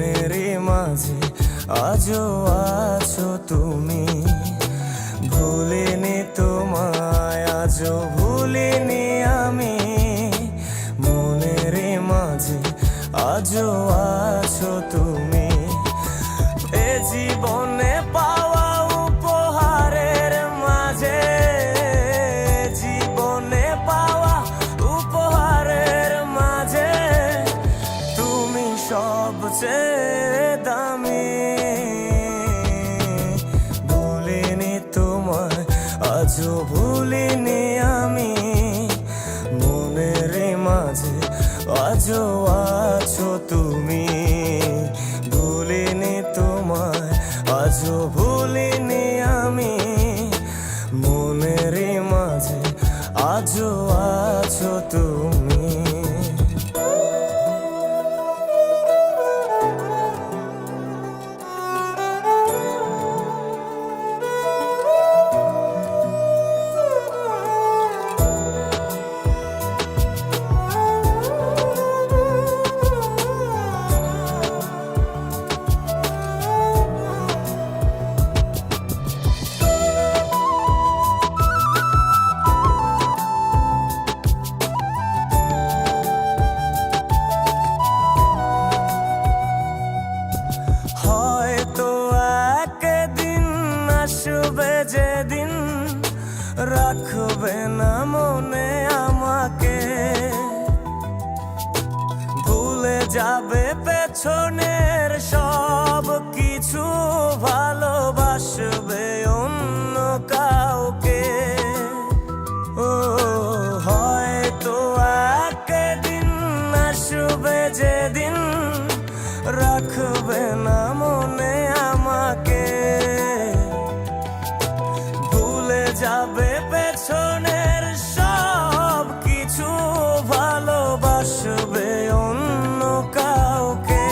মনের মাঝে আজও আছো তুমি। ভুলিনি তোমায়, আজও ভুলিনি আমি। মনের মাঝে আজও আছো তুমি। এ জীবনে পাওয়া উপহারের মাঝে, জীবনে পাওয়া উপহারের মাঝে তুমি সবচেয়ে দামি। ভুলিনি তোমায়, আজও ভুলিনি আমি। মনের মাঝে আজও আছো তুমি। ভুলিনি তোমায়, আজও ভুলিনি আমি। মনের মাঝে আজও আছো তুমি। হয়তো একদিন আসবে যেদিন রাখবে না মনে আমাকে। ভুলে যাবে পেছনের সব কিছু, ভালোবাসবে অন্য কাউকে। ও হয়তো একদিন আসবে যেদিন রাখবে না মনে আমাকে। ভুলে যাবে পেছনের সব কিছু, ভালোবাসবে অন্য কাউকে।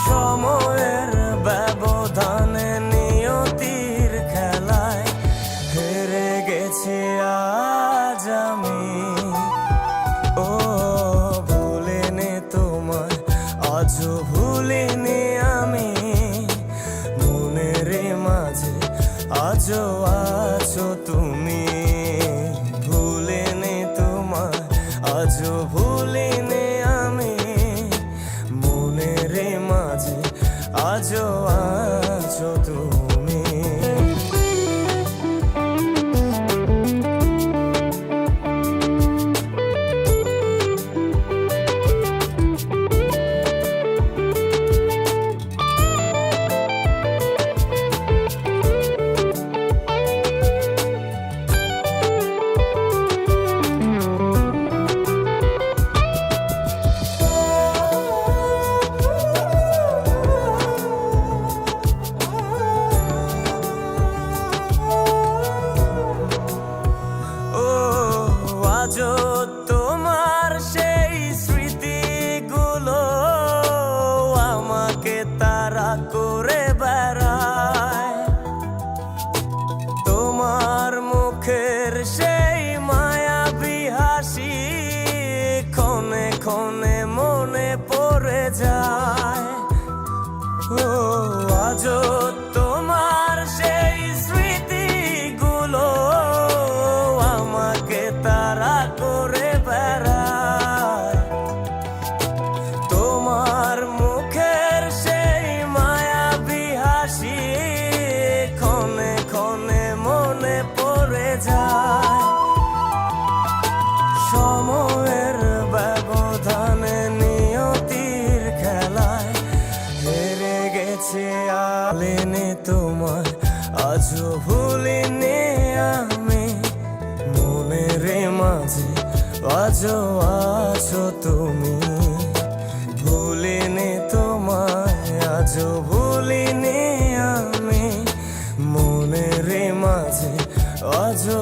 সময়ের ব্যবধানে নিয়তির খেলায় হেরে গেছি আজ আমি। ও ভুলিনি তোমায়, আজও ভুলিনি আমি। মনের মাঝে আজও আছো তুমি। ভুলিনি তোমায়, আজও ভুলিনি আমি। মনের মাঝে আজও আছো তুমি। আজও তোমার সেই স্মৃতিগুলো আমাকে তাড়া করে বেড়ায়। তোমার মুখের সেই মায়াবী হাসি ক্ষণে ক্ষণে মনে পড়ে যায়। ও আজও তোমার সেই স্মৃতিগুলো আমাকে তাড়া করে বেড়ায়। তোমার মুখের সেই মায়াবী হাসি ক্ষণে ক্ষণে মনে পড়ে যায়। সময়ের ব্যবধানে নিয়তির খেলায় হেরে গেছে আলিনি তোমায়, আজও ভুলিনি আমি। মনের মাঝে আজও আছো তুমি। ভুলিনি তোমায়, আজও ভুলিনি আমি। মনের মাঝে আজও